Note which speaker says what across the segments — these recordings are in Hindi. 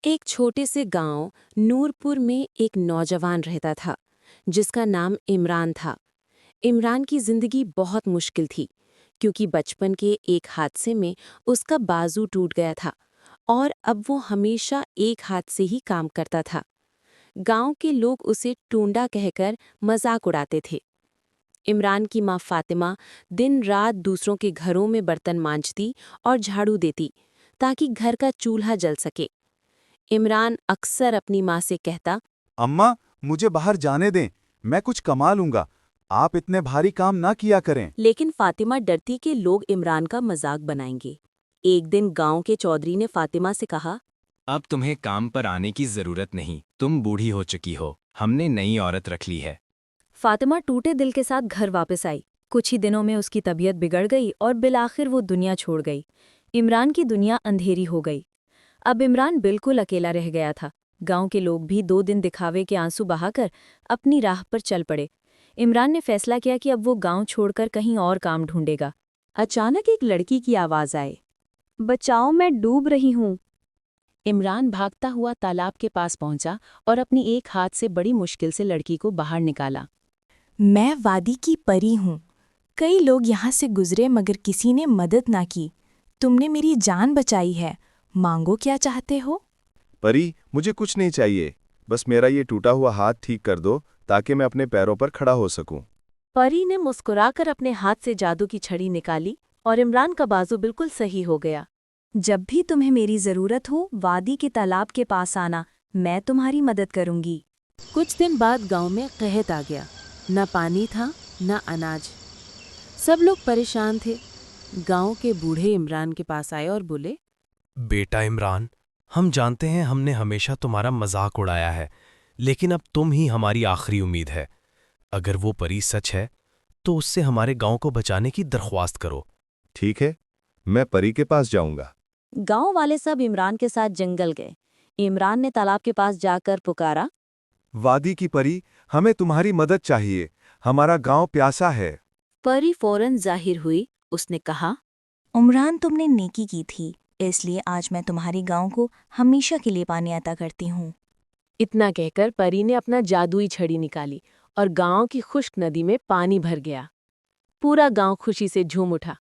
Speaker 1: एक छोटे से गांव नूरपुर में एक नौजवान रहता था जिसका नाम इमरान था। इमरान की जिंदगी बहुत मुश्किल थी क्योंकि बचपन के एक हादसे में उसका बाजू टूट गया था और अब वो हमेशा एक हाथ से ही काम करता था। गांव के लोग उसे टूंडा कहकर मजाक उड़ाते थे। इमरान की माँ फातिमा दिन रात दूसरों के घरों में बर्तन मांजती और झाड़ू देती ताकि घर का चूल्हा जल सके। इमरान अक्सर अपनी माँ से कहता,
Speaker 2: अम्मा, मुझे बाहर जाने दें, मैं कुछ कमा लूंगा। आप इतने भारी काम ना किया करें।
Speaker 1: लेकिन फातिमा डरती कि लोग इमरान का मजाक बनाएंगे। एक दिन गांव के चौधरी ने फातिमा से कहा,
Speaker 3: अब तुम्हें काम पर आने की जरूरत नहीं, तुम बूढ़ी हो चुकी हो, हमने नई औरत रख ली है।
Speaker 4: फातिमा टूटे दिल के साथ घर वापस आई। कुछ ही दिनों में उसकी तबीयत बिगड़ गई और बिलाखिर वो दुनिया छोड़ गई। इमरान की दुनिया अंधेरी हो गई। अब इमरान बिल्कुल अकेला रह गया था। गांव के लोग भी 2 दिन दिखावे के आंसू बहाकर अपनी राह पर चल पड़े। इमरान ने फैसला किया कि अब वो गांव छोड़कर कहीं और काम ढूंढेगा।
Speaker 1: अचानक एक लड़की की आवाज आए।
Speaker 4: बचाओ, मैं डूब रही हूँ।
Speaker 1: इमरान भागता हुआ तालाब के पास पहुंचा और अपनी एक हाथ से बड़ी मुश्किल से लड़की को बाहर निकाला।
Speaker 5: मैं वादी की परी हूँ। कई लोग यहाँ से गुजरे मगर किसी ने मदद ना की। तुमने मेरी जान बचाई है। मांगो, क्या चाहते हो?
Speaker 2: परी, मुझे कुछ नहीं चाहिए, बस मेरा ये टूटा हुआ हाथ ठीक कर दो ताकि मैं अपने पैरों पर खड़ा हो सकूं।
Speaker 1: परी ने मुस्कुराकर अपने हाथ से जादू की छड़ी निकाली और इमरान का बाजू बिल्कुल सही हो गया।
Speaker 4: जब भी तुम्हें मेरी जरूरत हो, वादी के तालाब के पास आना, मैं तुम्हारी मदद करूंगी।
Speaker 1: कुछ दिन बाद गांव में कहत आ गया। न पानी था न अनाज। सब लोग परेशान थे। गांव के बूढ़े इमरान के पास आए और बोले,
Speaker 6: बेटा इमरान, हम जानते हैं हमने हमेशा तुम्हारा मजाक उड़ाया है, लेकिन अब तुम ही हमारी आखिरी उम्मीद है। अगर वो परी सच है तो उससे हमारे गांव को बचाने की दरख्वास्त करो।
Speaker 2: ठीक है, मैं परी के पास जाऊंगा।
Speaker 4: गांव वाले सब इमरान के साथ जंगल गए। इमरान ने तालाब के पास जाकर पुकारा,
Speaker 2: वादी की परी, हमें तुम्हारी मदद चाहिए, हमारा गांव प्यासा है।
Speaker 1: परी फौरन जाहिर हुई। उसने कहा,
Speaker 5: उमरान, तुमने नेकी की थी, इसलिए आज मैं तुम्हारे गांव को हमेशा के लिए पानी अता करती हूँ।
Speaker 1: इतना कहकर परी ने अपना जादुई छड़ी निकाली और गांव की खुश्क नदी में पानी भर गया। पूरा गांव खुशी से झूम उठा।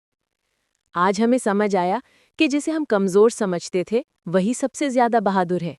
Speaker 1: आज हमें समझ आया कि जिसे हम कमजोर समझते थे वही सबसे ज्यादा बहादुर है।